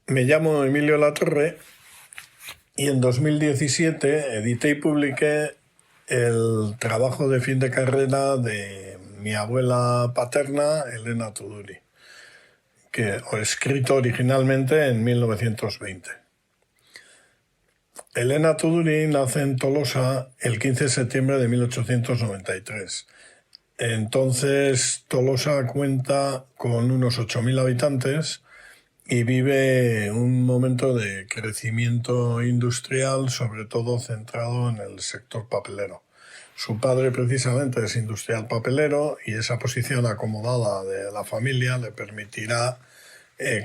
Me llamo Emilio Latorre y en 2017 edité y publiqué el trabajo de fin de carrera de mi abuela paterna, Elena Tuduri, escrito originalmente en 1920. Elena Tuduri nace en Tolosa el 15 de septiembre de 1893. Entonces Tolosa cuenta con unos 8.000 habitantes y vive un momento de crecimiento industrial, sobre todo centrado en el sector papelero. Su padre precisamente es industrial papelero y esa posición acomodada de la familia le permitirá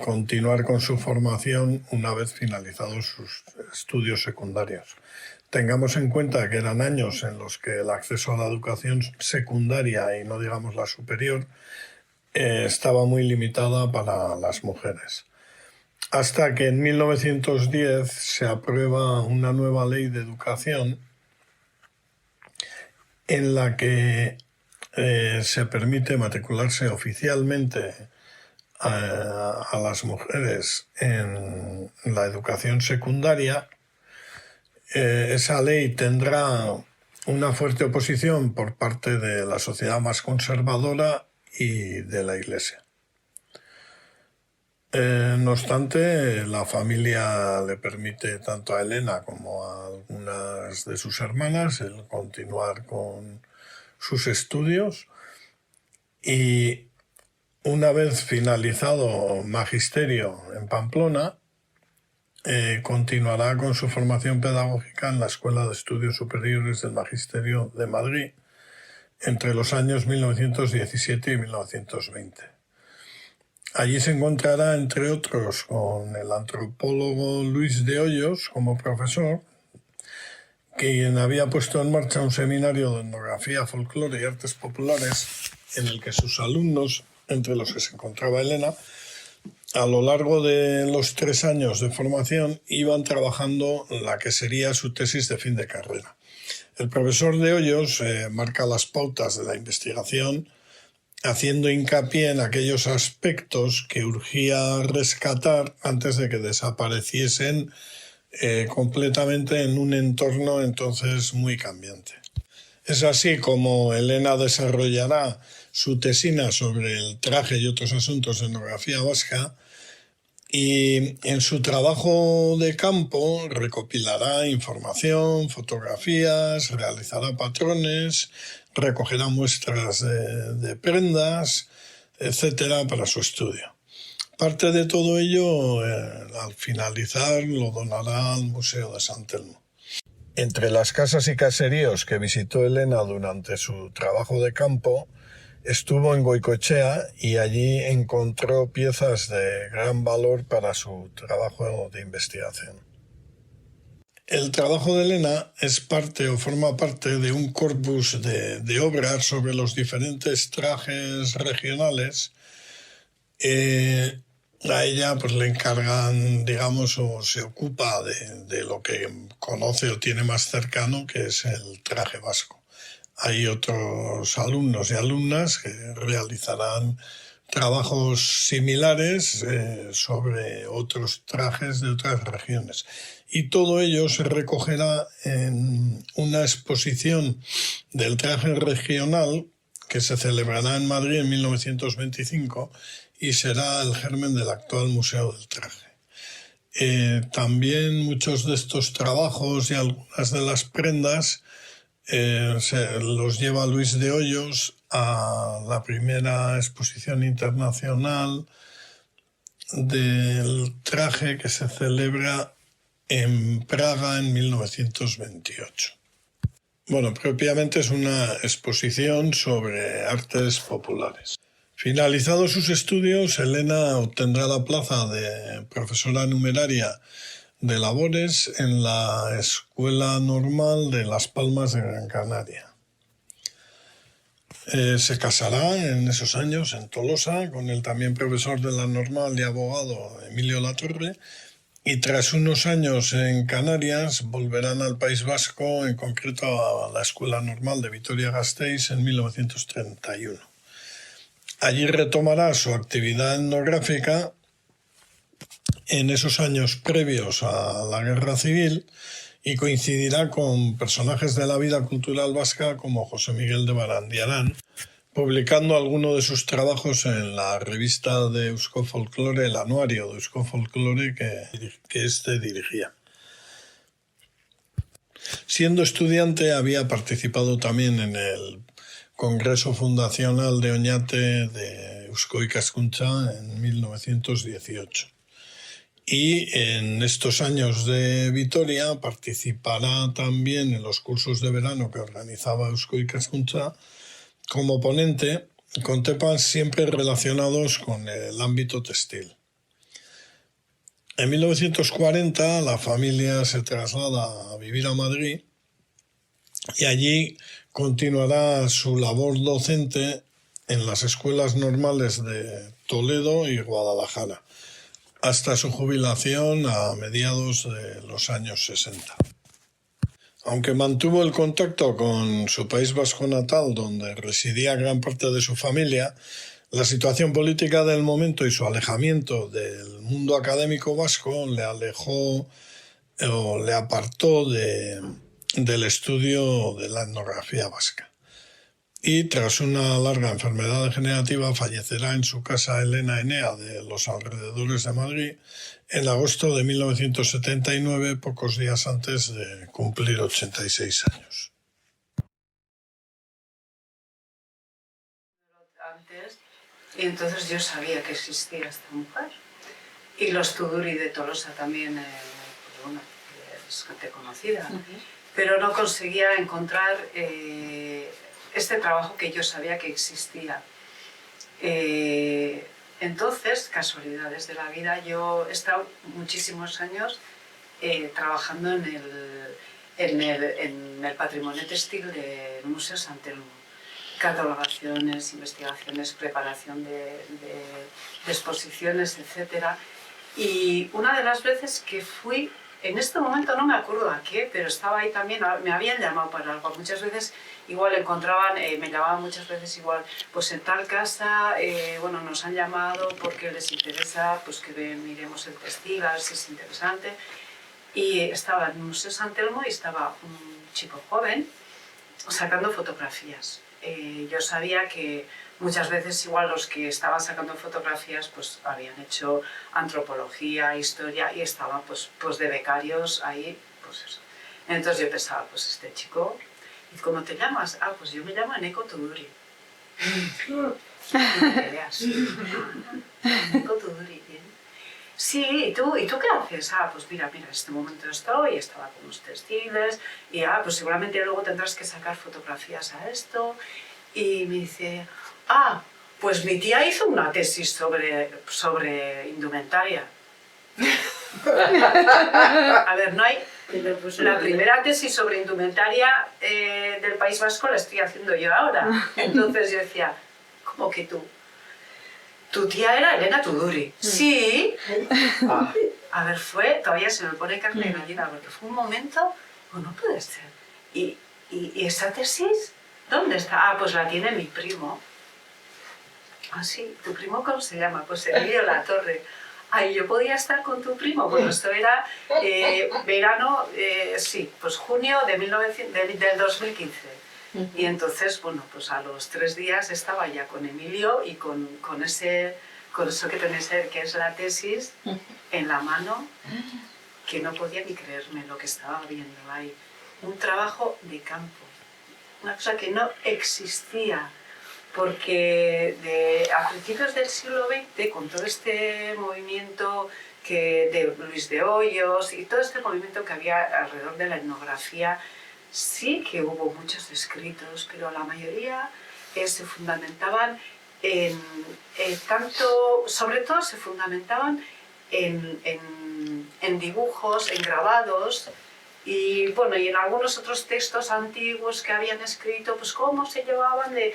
continuar con su formación una vez finalizados sus estudios secundarios. Tengamos en cuenta que eran años en los que el acceso a la educación secundaria y no digamos la superior estaba muy limitada para las mujeres. Hasta que en 1910 se aprueba una nueva ley de educación en la que se permite matricularse oficialmente a las mujeres en la educación secundaria. Esa ley tendrá una fuerte oposición por parte de la sociedad más conservadora y de la Iglesia. No obstante, la familia le permite tanto a Elena como a algunas de sus hermanas el continuar con sus estudios y una vez finalizado magisterio en Pamplona, continuará con su formación pedagógica en la Escuela de Estudios Superiores del Magisterio de Madrid entre los años 1917 y 1920. Allí se encontrará, entre otros, con el antropólogo Luis de Hoyos como profesor, quien había puesto en marcha un seminario de etnografía, folclore y artes populares en el que sus alumnos, entre los que se encontraba Elena, a lo largo de los 3 años de formación iban trabajando la que sería su tesis de fin de carrera. El profesor de Hoyos marca las pautas de la investigación, haciendo hincapié en aquellos aspectos que urgía rescatar antes de que desapareciesen completamente en un entorno entonces muy cambiante. Es así como Elena desarrollará su tesina sobre el traje y otros asuntos de etnografía vasca, y en su trabajo de campo recopilará información, fotografías, realizará patrones, recogerá muestras de prendas, etcétera, para su estudio. Parte de todo ello, al finalizar, lo donará al Museo de San Telmo. Entre las casas y caseríos que visitó Elena durante su trabajo de campo, estuvo en Goicoechea y allí encontró piezas de gran valor para su trabajo de investigación. El trabajo de Elena es parte o forma parte de un corpus de obras sobre los diferentes trajes regionales. A ella pues le encargan, digamos, o se ocupa de lo que conoce o tiene más cercano, que es el traje vasco. Hay otros alumnos y alumnas que realizarán trabajos similares sobre otros trajes de otras regiones. Y todo ello se recogerá en una exposición del traje regional que se celebrará en Madrid en 1925 y será el germen del actual Museo del Traje. También muchos de estos trabajos y algunas de las prendas los lleva Luis de Hoyos a la primera exposición internacional del traje que se celebra en Praga en 1928. Bueno, propiamente es una exposición sobre artes populares. Finalizados sus estudios, Elena obtendrá la plaza de profesora numeraria de labores en la Escuela Normal de Las Palmas de Gran Canaria. Se casará en esos años en Tolosa con el también profesor de la Normal y abogado Emilio Latorre, y tras unos años en Canarias volverán al País Vasco, en concreto a la Escuela Normal de Vitoria-Gasteiz en 1931. Allí retomará su actividad etnográfica en esos años previos a la Guerra Civil y coincidirá con personajes de la vida cultural vasca como José Miguel de Barandiarán, publicando algunos de sus trabajos en la revista de Eusko Folklore, el anuario de Eusko Folklore que éste dirigía. Siendo estudiante había participado también en el Congreso Fundacional de Oñate de Eusko Ikaskuntza en 1918. Y en estos años de Vitoria participará también en los cursos de verano que organizaba Eusko Ikaskuntza como ponente, con temas siempre relacionados con el ámbito textil. En 1940 la familia se traslada a vivir a Madrid y allí continuará su labor docente en las escuelas normales de Toledo y Guadalajara, hasta su jubilación a mediados de los años 60. Aunque mantuvo el contacto con su País Vasco natal, donde residía gran parte de su familia, la situación política del momento y su alejamiento del mundo académico vasco le alejó o le apartó del estudio de la etnografía vasca. Y tras una larga enfermedad degenerativa fallecerá en su casa Elena Enea de los alrededores de Madrid en agosto de 1979, pocos días antes de cumplir 86 años. Y entonces yo sabía que existía esta mujer. Y los Tuduri de Tolosa también, pues bueno, es gente conocida. Pero no conseguía encontrar este trabajo que yo sabía que existía. Entonces, casualidades de la vida, yo he estado muchísimos años trabajando en el patrimonio textil del Museo Sant Telmo. Catalogaciones, investigaciones, preparación de exposiciones, etc. Y una de las veces que fui, en este momento no me acuerdo a qué, pero estaba ahí también, me habían llamado para algo. Muchas veces igual encontraban, me llamaban muchas veces igual, pues en tal casa, bueno, nos han llamado porque les interesa, pues que miremos el textil, a ver si es interesante. Y estaba en el Museo Sant Telmo y estaba un chico joven sacando fotografías. Yo sabía que muchas veces igual los que estaban sacando fotografías pues habían hecho antropología, historia y estaban pues de becarios ahí, pues eso. Entonces yo pensaba, pues este chico, ¿y cómo te llamas? Ah, pues yo me llamo Eneko Tuduri. Eneko Tuduri, bien. Sí, ¿y tú qué haces? Ah, pues mira, en este momento estaba con los textiles y pues seguramente luego tendrás que sacar fotografías a esto. Y me dice, pues mi tía hizo una tesis sobre indumentaria. A ver, no hay... La primera tesis sobre indumentaria del País Vasco la estoy haciendo yo ahora. Entonces yo decía, ¿cómo que tú? Tu tía era Elena Tuduri. Sí. A ver, todavía se me pone carne de gallina, porque fue un momento, no puede ser. ¿Y esa tesis? ¿Dónde está? Pues la tiene mi primo. Ah, sí, ¿tu primo cómo se llama? Pues Emilio Latorre. Ay, ¿yo podía estar con tu primo? Bueno, esto era verano, sí, pues junio del 2015. Y entonces, bueno, pues a los 3 días estaba ya con Emilio y con eso que tenéis que es la tesis en la mano, que no podía ni creerme lo que estaba viendo ahí. Un trabajo de campo, una cosa que no existía, porque a principios del siglo XX, con todo este movimiento de Luis de Hoyos y todo este movimiento que había alrededor de la etnografía, sí que hubo muchos escritos, pero la mayoría se fundamentaban sobre todo se fundamentaban en dibujos, en grabados y bueno, y en algunos otros textos antiguos que habían escrito, pues cómo se llevaban de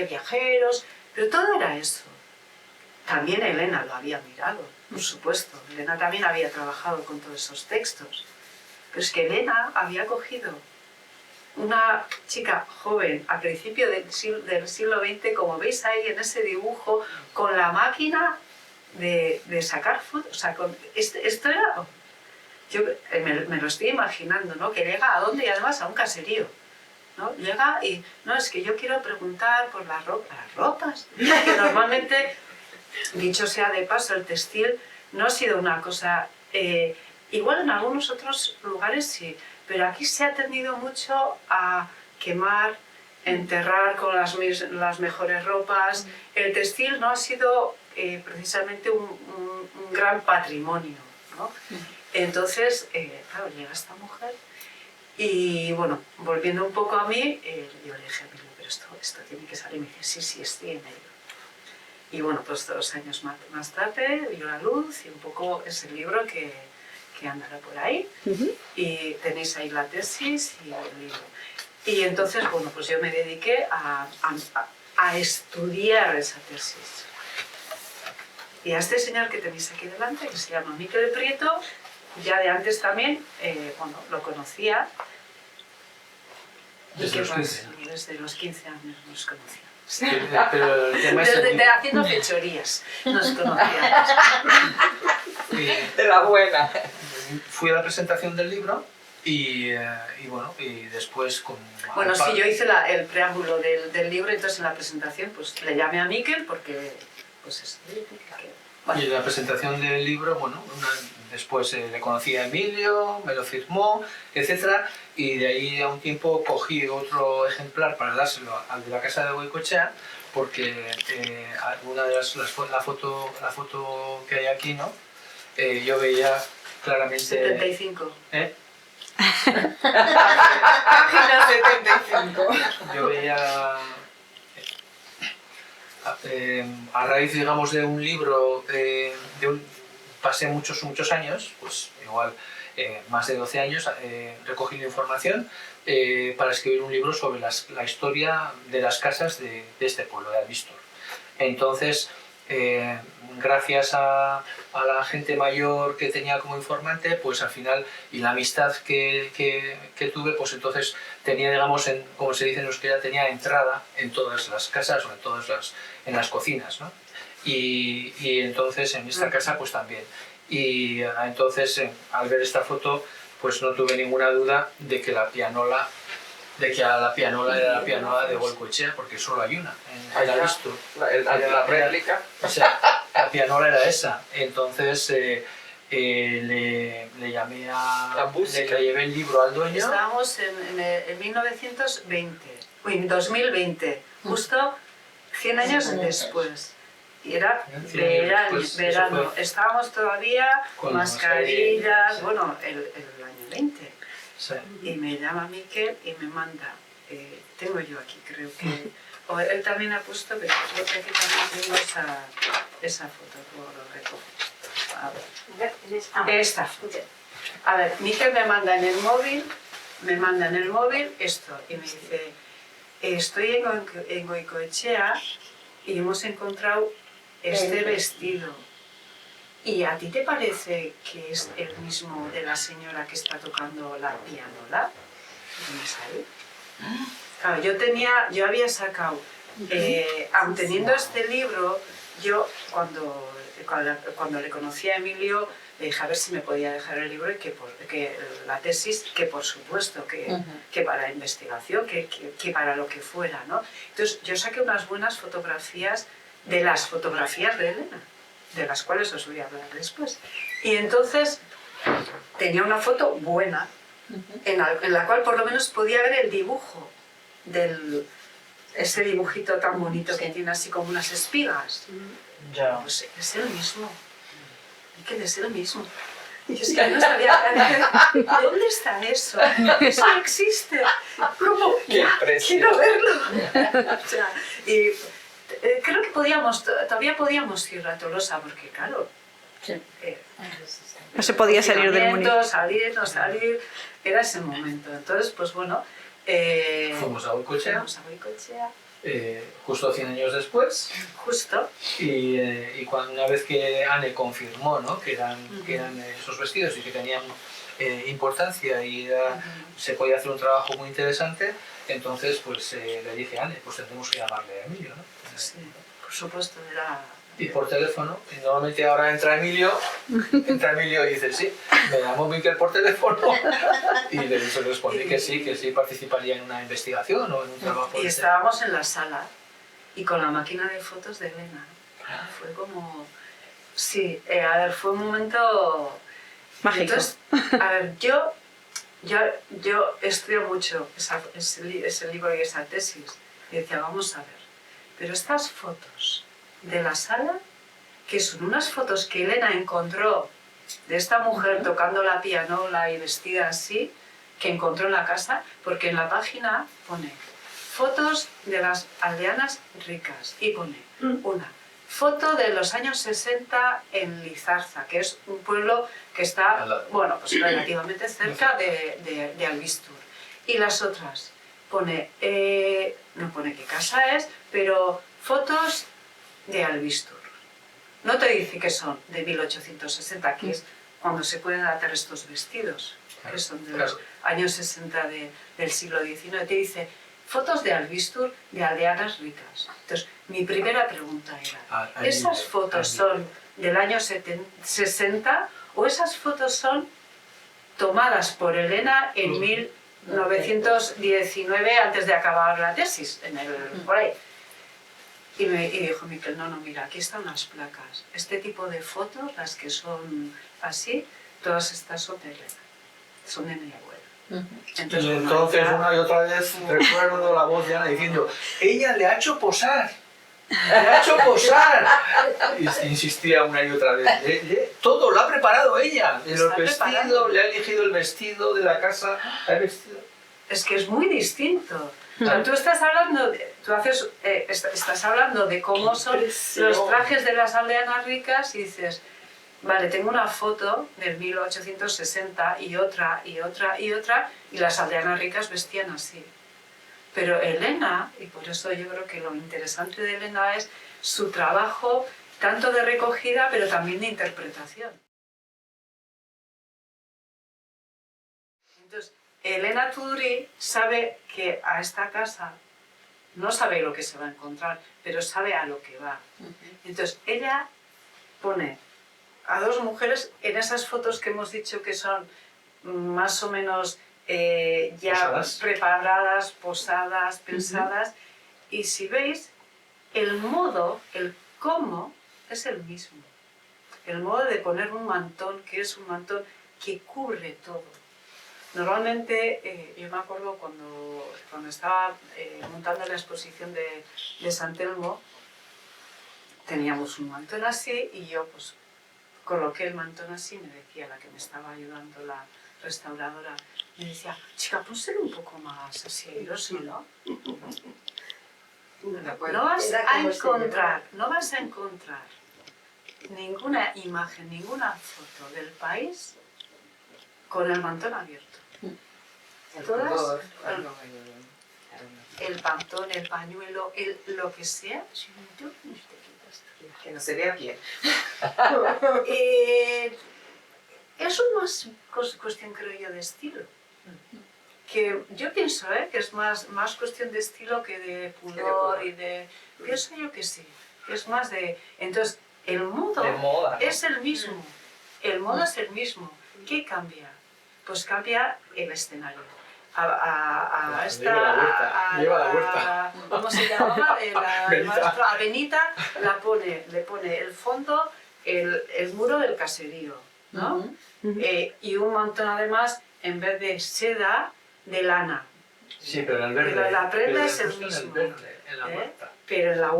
viajeros, pero todo era eso. También Elena lo había mirado, por supuesto. Elena también había trabajado con todos esos textos. Pero es que Elena había cogido una chica joven a principios del siglo XX, como veis ahí en ese dibujo, con la máquina de sacar fotos. O sea, esto era... Yo me lo estoy imaginando, ¿no? Que llega a dónde y además a un caserío, ¿no? Llega y, no, es que yo quiero preguntar por las ropas. Que normalmente, dicho sea de paso, el textil no ha sido una cosa... igual en algunos otros lugares sí, pero aquí se ha tendido mucho a quemar, enterrar con las mejores ropas. El textil no ha sido precisamente un gran patrimonio, ¿no? Entonces, claro, llega esta mujer y, bueno, volviendo un poco a mí, yo le dije a Emilio, pero esto tiene que salir. Y me dice, sí, estoy en ello. Y bueno, pues 2 años más tarde vio la luz y un poco es el libro que andará por ahí. Y tenéis ahí la tesis y el libro. Y entonces, bueno, pues yo me dediqué a estudiar esa tesis. Y a este señor que tenéis aquí delante, que se llama Miquel Prieto, ya de antes también, bueno, lo conocía. Desde los 15. Desde los 15 años nos conocía. Pero el tema es haciendo fechorías nos conocíamos. De la buena. Fui a la presentación del libro y bueno, y después con... Bueno, sí, yo hice el preámbulo del libro, entonces en la presentación pues le llamé a Miquel porque... pues es... Y en la presentación del libro, bueno, después le conocí a Emilio, me lo firmó, etc. Y de ahí a un tiempo cogí otro ejemplar para dárselo al de la casa de Goicoechea, porque alguna de la foto que hay aquí, ¿no? Yo veía claramente... 75. Página 75. Yo veía... a raíz, digamos, de un libro, pasé muchos años, pues igual más de 12 años, recogiendo información para escribir un libro sobre la historia de las casas de este pueblo, de Albistor. Entonces, gracias a la gente mayor que tenía como informante, pues al final, y la amistad que tuve, pues entonces tenía, digamos, como se dice en euskera, tenía entrada en todas las casas o en las cocinas, ¿no? Y entonces en esta casa pues también. Y entonces al ver esta foto pues no tuve ninguna duda de que la pianola era la pianola de Goicoechea, porque solo hay una en Albistor. La réplica. O sea, la pianola era esa. Entonces le llamé le llevé el libro al dueño. Estábamos en 2020, justo 100 años después. Y era verano. Estábamos todavía con mascarillas, bueno, el año 20. Sí. Y me llama Miquel y me manda, tengo yo aquí, creo que, o él también ha puesto, pero creo que aquí también tengo esa foto, luego lo recojo. A ver, esta foto. A ver, Miquel me manda en el móvil esto y me dice, estoy en Goicoechea y hemos encontrado este vestido. ¿Y a ti te parece que es el mismo de la señora que está tocando la pianola? ¿Tienes ahí? Claro, yo había sacado, aun teniendo este libro, yo cuando le conocí a Emilio, le dije a ver si me podía dejar el libro y que la tesis, que por supuesto, que para investigación, que para lo que fuera, ¿no? Entonces yo saqué unas buenas fotografías de las fotografías de Elena, de las cuales os voy a hablar después. Y entonces tenía una foto buena, en la cual por lo menos podía ver el dibujo ese dibujito tan bonito que tiene así como unas espigas. Ya. Pues es el mismo. Que es el mismo. Y es que no sabía, ¿dónde está eso? Eso no existe. ¿Cómo? Quiero verlo. O sea, y creo que todavía podíamos ir a Tolosa, porque claro, no se podía salir del municipio. Salir, era ese momento. Entonces, pues bueno, fuimos a Goicoechea, justo 100 años después. Justo. Y una vez que Anne confirmó, ¿no?, que eran esos vestidos y que tenían importancia y se podía hacer un trabajo muy interesante, entonces pues le dije a Anne, pues tendremos que llamarle a Emilio, ¿no? Sí, por supuesto, era y por teléfono. Y normalmente ahora entra Emilio y dice, sí, me llamó Miquel por teléfono y le respondí que sí participaría en una investigación o en un trabajo. Y estábamos en la sala y con la máquina de fotos de Elena. Fue como... Sí, a ver, fue un momento... Mágico. Entonces, a ver, yo estudio mucho ese libro y esa tesis. Y decía, vamos a ver, pero estas fotos de la sala, que son unas fotos que Elena encontró de esta mujer tocando la pianola y vestida así, que encontró en la casa, porque en la página pone fotos de las aldeanas ricas y pone una foto de los años 60 en Lizarza, que es un pueblo que está, bueno, pues relativamente cerca de Albistur. Y las otras pone, no pone qué casa es, pero fotos de Albistur. No te dice que son de 1860, que es cuando se pueden hacer estos vestidos, que son de los años 60 del siglo XIX. Te dice fotos de Albistur, de aldeanas ricas. Entonces, mi primera pregunta era, ¿esas fotos son del año 60 o esas fotos son tomadas por Elena en 1919, antes de acabar la tesis, por ahí? Y dijo Miquel, no, mira, aquí están las placas. Este tipo de fotos, las que son así, todas estas son de Elena, son de mi abuela. Entonces una y otra vez recuerdo la voz de Ana diciendo, ella le ha hecho posar. ¡Le ha hecho posar! Y insistía una y otra vez. Todo lo ha preparado ella. El vestido, le ha elegido el vestido de la casa. Es que es muy distinto. O sea, tú estás hablando, estás hablando de cómo son los trajes de las aldeanas ricas y dices, vale, tengo una foto del 1860 y otra, y las aldeanas ricas vestían así. Pero Elena, y por eso yo creo que lo interesante de Elena es su trabajo tanto de recogida, pero también de interpretación. Entonces, Elena Tuduri sabe que a esta casa no sabe lo que se va a encontrar, pero sabe a lo que va. Entonces, ella pone a dos mujeres en esas fotos que hemos dicho que son más o menos ya posadas, preparadas, posadas, pensadas, y si veis, el modo, el cómo, es el mismo. El modo de poner un mantón, que es un mantón que cubre todo. Normalmente, yo me acuerdo cuando estaba montando la exposición de San Telmo, teníamos un mantón así y yo pues coloqué el mantón así, me decía la que me estaba ayudando, la restauradora, me decía, chica, pónselo un poco más así airoso, ¿no? No vas a encontrar ninguna imagen, ninguna foto del país con el mantón abierto. Todas, el mantón, el pañuelo, lo que sea, que no se vea bien. Eso no es cuestión, creo yo, de estilo. Que yo pienso que es más cuestión de estilo que de pudor y de... Pienso yo que sí, que es más de... Entonces, el modo moda, ¿no? es el mismo. El modo es el mismo. ¿Qué cambia? Pues cambia el escenario. Lleva la huerta. ¿Cómo se llama? A Benita le pone el fondo, el muro del caserío, ¿no? Y un montón además, en vez de seda, de lana. Sí, pero el verde. Pero la prenda es el mismo. En la huerta. Pero en la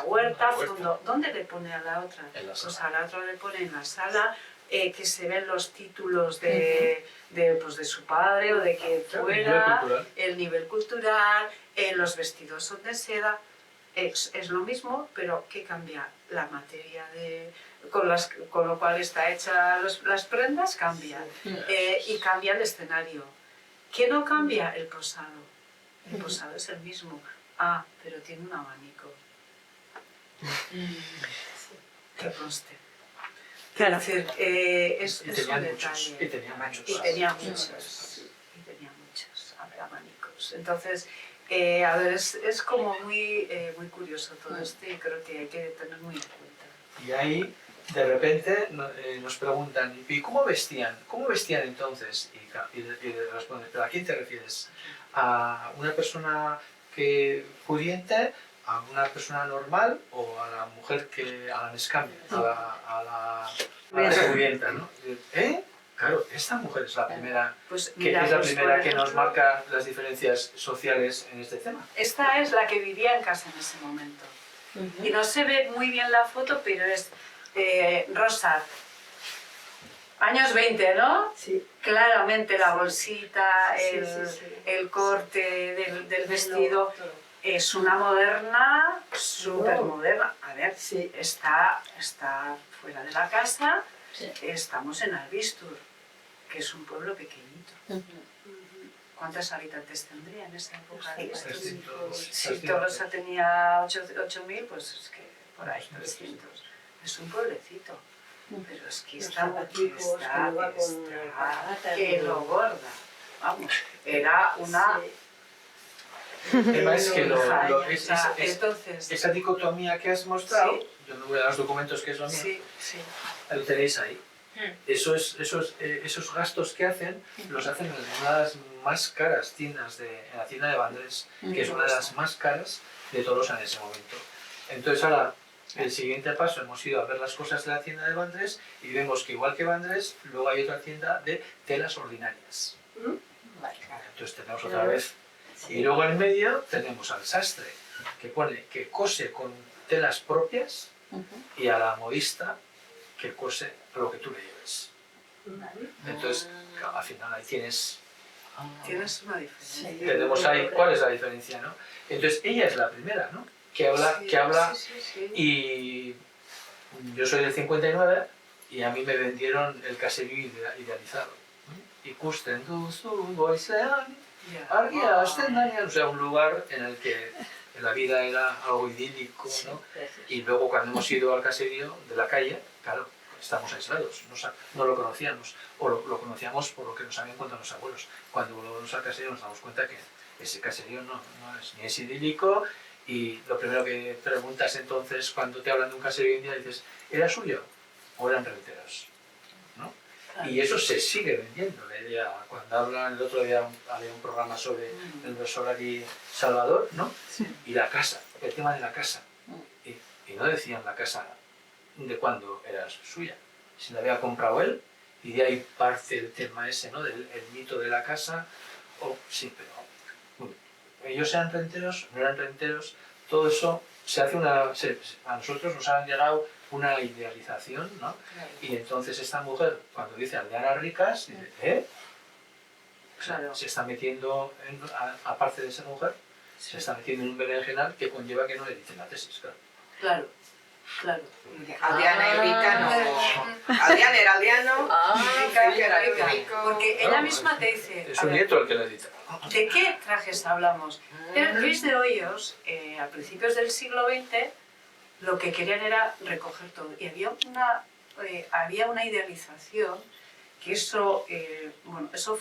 huerta, fondo. ¿Dónde le pone a la otra? Pues a la otra le pone en la sala, que se ven los títulos de su padre o de que fuera, el nivel cultural, los vestidos son de seda, es lo mismo, pero ¿qué cambia? La materia con lo cual está hecha las prendas cambia, y cambia el escenario. ¿Qué no cambia? El posado. El posado es el mismo. Pero tiene un abanico. Que conste. Claro. Es decir, es un detalle. Y tenía muchos. Y tenía muchos abanicos. Entonces, A ver, es como muy curioso todo esto y creo que hay que tener muy en cuenta. Y ahí, de repente, nos preguntan, ¿y cómo vestían? ¿Cómo vestían entonces? Y le respondes, ¿pero a quién te refieres? ¿A una persona pudiente? ¿A una persona normal? ¿O a la mujer a la nescambio? A la sirvienta, ¿no? ¿Eh? Claro, esta mujer es la primera, Pues, que mira, es la pues, primera por que nos ejemplo, marca las diferencias sociales en este tema. Esta es la que vivía en casa en ese momento. Y no se ve muy bien la foto, pero es Rosa, años 20, ¿no? Sí. Claramente la Sí. bolsita, Sí, el, sí, sí. el corte del vestido. Es una moderna, súper moderna. A ver, Sí. está fuera de la casa, Sí. estamos en Albistur, que es un pueblo pequeñito. ¿Cuántos habitantes tendría en esa época? Albistur? 300. Si Tolosa tenía 8.000, pues es que por ahí 300. Es un pueblecito. Pero es que Los está zapaticos que lleva con que lo gorda. Vamos, era una... Sí. El tema es que Entonces, esa dicotomía que has mostrado, Sí. yo no voy a los documentos que es lo mío, sí, sí. lo tenéis ahí. Esos gastos que hacen, los hacen en una de las más caras tiendas en la tienda de Vandrés, que es una de las más caras de Tolosa en ese momento. Entonces ahora, el siguiente paso, hemos ido a ver las cosas de la tienda de Vandrés y vemos que igual que Vandrés, luego hay otra tienda de telas ordinarias. Entonces tenemos otra vez. Y luego en medio tenemos al sastre, que pone que cose con telas propias, y a la modista, que cose lo que tú le lleves. Entonces, al final ahí tienes una diferencia. Sí. tenemos ahí cuál es la diferencia, ¿no? Entonces ella es la primera, ¿no? Que habla Sí. y yo soy del 59 y a mí me vendieron el caserío idealizado. Ikusten duzu goizean, argiak o sea, un lugar en el que la vida era algo idílico, ¿no? Y luego cuando hemos ido al caserío de la calle, claro, estamos aislados, no lo conocíamos, o lo conocíamos por lo que nos habían contado los abuelos. Cuando volvemos al caserío nos damos cuenta que ese caserío no es ni es idílico, y lo primero que preguntas entonces cuando te hablan de un caserío india dices, ¿era suyo o eran renteros? ¿No? Y eso se sigue vendiendo. Cuando hablan, el otro día había un programa sobre el Versolari Salvador, ¿no? Sí. Y la casa, el tema de la casa. Y no decían la casa de cuándo era suya, si la había comprado él, y de ahí parte el tema ese, ¿no? Del el mito de la casa. Sí, pero ellos eran renteros, no eran renteros, todo eso se hace a nosotros nos han llegado una idealización, ¿no? Claro. Y entonces esta mujer, cuando dice aldeanas ricas, dice, ¿eh? Claro. Se está metiendo, aparte de ser mujer, se está metiendo en un berenjenal que conlleva que no le dicen la tesis, claro. Claro. Aldeana y rica no. Aldeana era aldeano, rica era rico. Porque ella misma te dice, Es a un ver, nieto el que lo edita. ¿de qué trajes hablamos? Luis de Hoyos, a principios del siglo XX, lo que querían era recoger todo. Y había una idealización que eso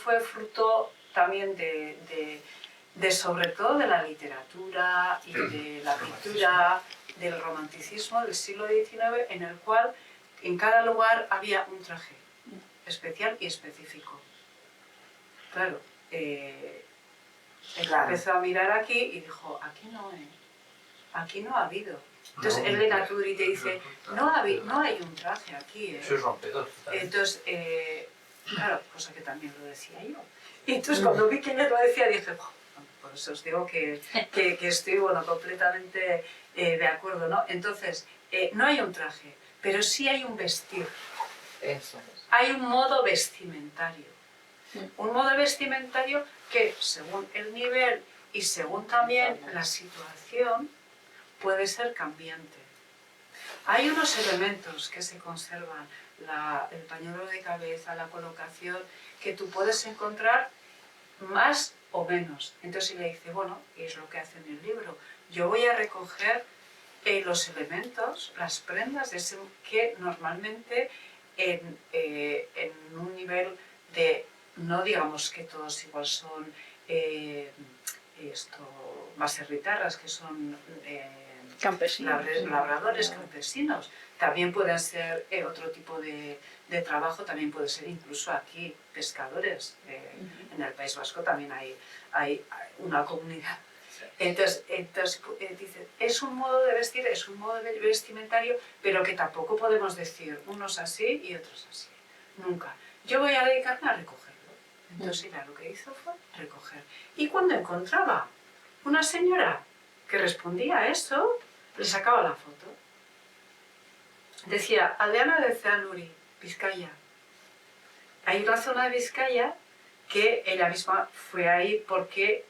fue fruto también de sobre todo de la literatura y de la pintura, del romanticismo del siglo XIX, en el cual en cada lugar había un traje especial y específico. Claro, empezó a mirar aquí y dijo, aquí no ha habido. Entonces Elena Tudri te dice, no hay un traje aquí. Eso es rompedor. Entonces, claro, cosa que también lo decía yo. Y entonces cuando vi que ella lo decía dije, por eso os digo que estoy completamente de acuerdo, ¿no? Entonces, no hay un traje, pero sí hay un vestir. Eso. Hay un modo vestimentario. Un modo vestimentario que, según el nivel y según también la situación, puede ser cambiante. Hay unos elementos que se conservan, el pañuelo de cabeza, la colocación, que tú puedes encontrar más o menos. Entonces ella dice, bueno, es lo que hace en el libro, yo voy a recoger los elementos, las prendas que normalmente en un nivel de, no digamos que todos igual son baserritarras, que son Campesinos. labradores, campesinos. También pueden ser otro tipo de trabajo, también puede ser incluso aquí pescadores. En el País Vasco también hay una comunidad. Entonces dice, es un modo de vestir, es un modo de vestimentario, pero que tampoco podemos decir unos así y otros así. Nunca. Yo voy a dedicarme a recogerlo. Entonces ella lo que hizo fue recoger. Y cuando encontraba una señora que respondía a eso, le sacaba la foto. Decía, aldeana de Zeanuri, Vizcaya. Hay una zona de Vizcaya que ella misma fue ahí porque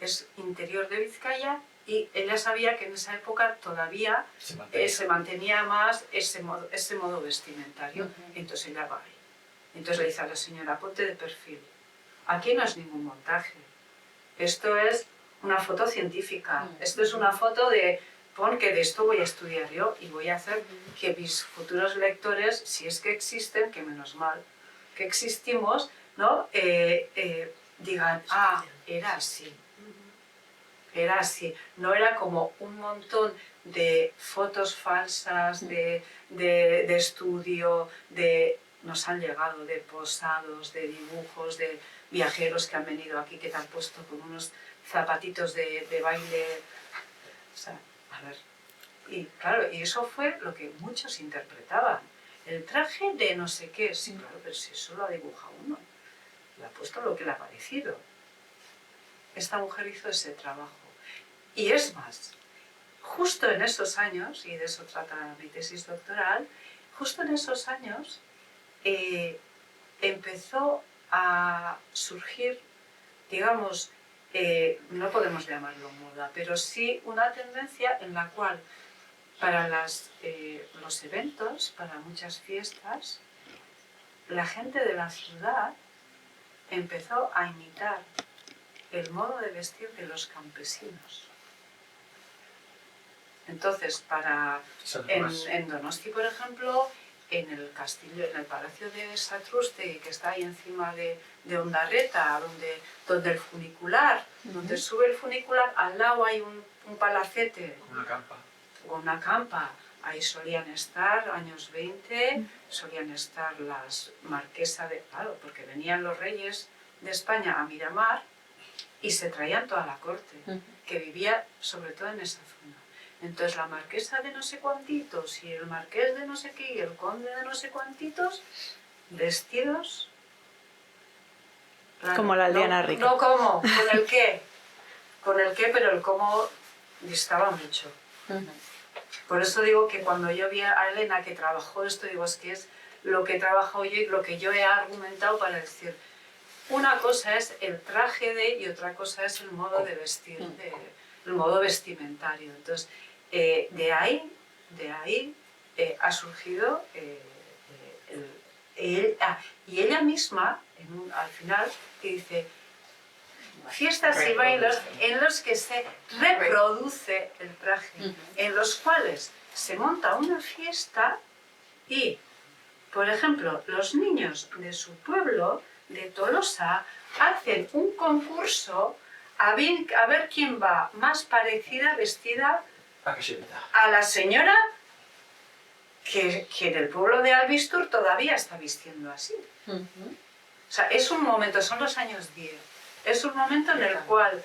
es interior de Vizcaya y ella sabía que en esa época todavía se mantenía más ese modo vestimentario. Entonces ella va ahí. Entonces le dice a la señora, ponte de perfil. Aquí no es ningún montaje. Esto es una foto científica. Esto es una foto de, pon que de esto voy a estudiar yo y voy a hacer que mis futuros lectores, si es que existen, que menos mal que existimos, ¿no? Digan, ah, era así. Era así. No era como un montón de fotos falsas, de estudio, nos han llegado de posados, de dibujos, de viajeros que han venido aquí, que te han puesto con unos zapatitos de baile. O sea, a ver. Y claro, y eso fue lo que muchos interpretaban. El traje de no sé qué, sí, claro, pero si eso lo ha dibujado uno. Le ha puesto lo que le ha parecido. Esta mujer hizo ese trabajo. Y es más, justo en esos años, y de eso trata mi tesis doctoral, justo en esos años empezó a surgir, digamos, no podemos llamarlo moda, pero sí una tendencia en la cual para los eventos, para muchas fiestas, la gente de la ciudad empezó a imitar el modo de vestir de los campesinos. Entonces, en Donosti, por ejemplo, en el castillo, en el palacio de Satrústegui, que está ahí encima de Ondarreta, donde el funicular, donde sube el funicular, al lado hay un palacete. Una campa. O una campa. Ahí solían estar, años 20, solían estar las marquesas de... Claro, porque venían los reyes de España a Miramar y se traían toda la corte, que vivía sobre todo en esa zona. Entonces la marquesa de no sé cuantitos y el marqués de no sé qué y el conde de no sé cuantitos, vestidos... Claro, como la aldeana rica. No cómo, con el qué, pero el cómo distaba mucho. Por eso digo que cuando yo vi a Elena que trabajó esto, digo, es que es lo que he trabajado yo y lo que yo he argumentado para decir, una cosa es el traje y otra cosa es el modo de vestir, el modo vestimentario. Entonces, de ahí ha surgido y ella misma, al final, que dice, fiestas y bailes en los que se reproduce el traje, en los cuales se monta una fiesta y, por ejemplo, los niños de su pueblo, de Tolosa, hacen un concurso a ver quién va más parecida, vestida a la señora que en el pueblo de Albistur todavía está vistiendo así. O sea, es un momento, son los años 10. Es un momento en el cual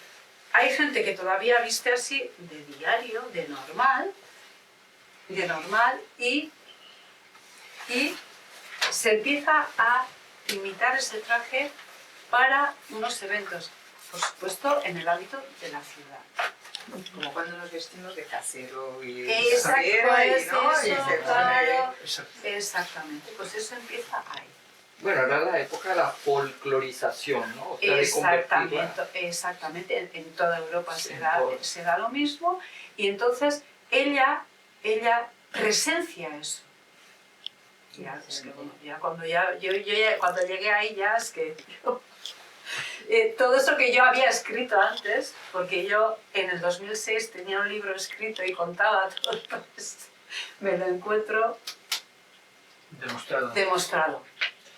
hay gente que todavía viste así de diario, de normal, y se empieza a imitar ese traje para unos eventos, por supuesto en el ámbito de la ciudad. Como cuando nos vestimos de casero y Exacto, claro. Exactamente, pues eso empieza ahí. Bueno, era la época de la folclorización, ¿no? O sea, de convertirla. Exactamente, en toda Europa se da lo mismo, y entonces ella presencia eso. Ya, es que, bueno, ya cuando llegué ahí ya es que todo eso que yo había escrito antes, porque yo en el 2006 tenía un libro escrito y contaba todo esto, me lo encuentro Demostrado.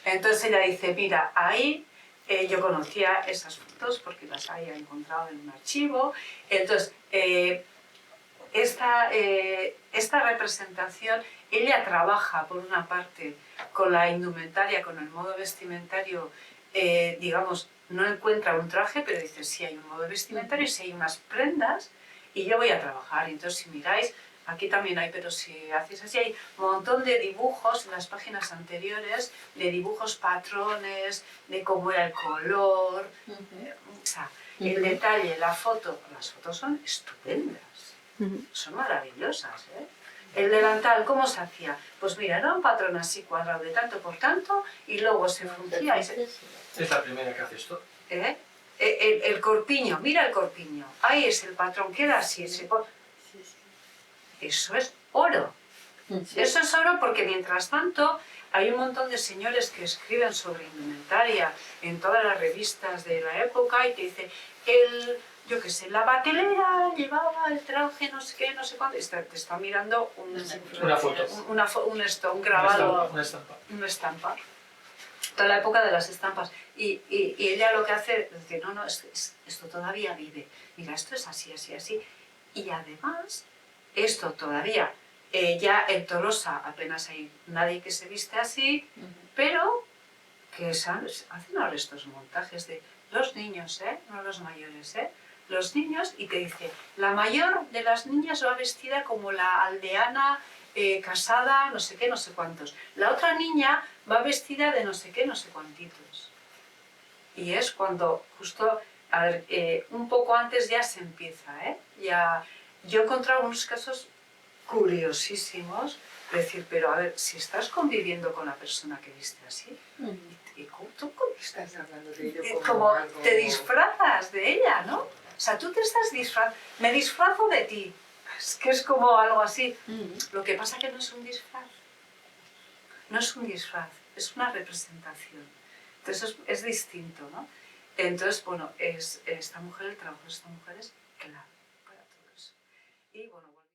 Entonces ella dice, mira, ahí yo conocía esas fotos porque las había encontrado en un archivo. Entonces, esta representación, ella trabaja por una parte con la indumentaria, con el modo vestimentario, digamos, no encuentra un traje, pero dice sí hay un modo vestimentario, sí hay unas prendas y yo voy a trabajar. Entonces, si miráis, aquí también hay, pero si hacéis así, hay un montón de dibujos en las páginas anteriores, de dibujos patrones, de cómo era el color, o sea, el detalle, la foto, las fotos son estupendas, son maravillosas, ¿eh? El delantal, ¿cómo se hacía? Pues mira, era un patrón así cuadrado de tanto por tanto y luego se frungía y se... Es la primera que hace esto. ¿Eh? El corpiño, mira el corpiño, ahí es el patrón, queda así, eso es oro. Eso es oro porque mientras tanto hay un montón de señores que escriben sobre indumentaria en todas las revistas de la época y te dicen, yo qué sé, la batelera llevaba el traje, no sé qué, no sé cuánto, te está mirando Una foto. un grabado, Una estampa. una estampa. Toda la época de las estampas. Y ella lo que hace es decir, no, esto todavía vive. Mira, esto es así, así, así. Y además, esto todavía, ya en Tolosa apenas hay nadie que se viste así, pero que hacen ahora estos montajes de los niños, no los mayores, los niños, y te dice, la mayor de las niñas va vestida como la aldeana casada, no sé qué, no sé cuántos. La otra niña va vestida de no sé qué, no sé cuantitos. Y es cuando justo, a ver, un poco antes ya se empieza, ya, yo he encontrado unos casos curiosísimos, de decir, pero a ver, si estás conviviendo con la persona que viste así, ¿tú Estás hablando de ello como algo... te disfrazas de ella, ¿no? O sea, tú te estás disfrazando, me disfrazo de ti, es que es como algo así. Lo que pasa que no es un disfraz, no es un disfraz, es una representación. Entonces es distinto, ¿no? Entonces, bueno, esta mujer, el trabajo de esta mujer es clave para todo eso. Y bueno,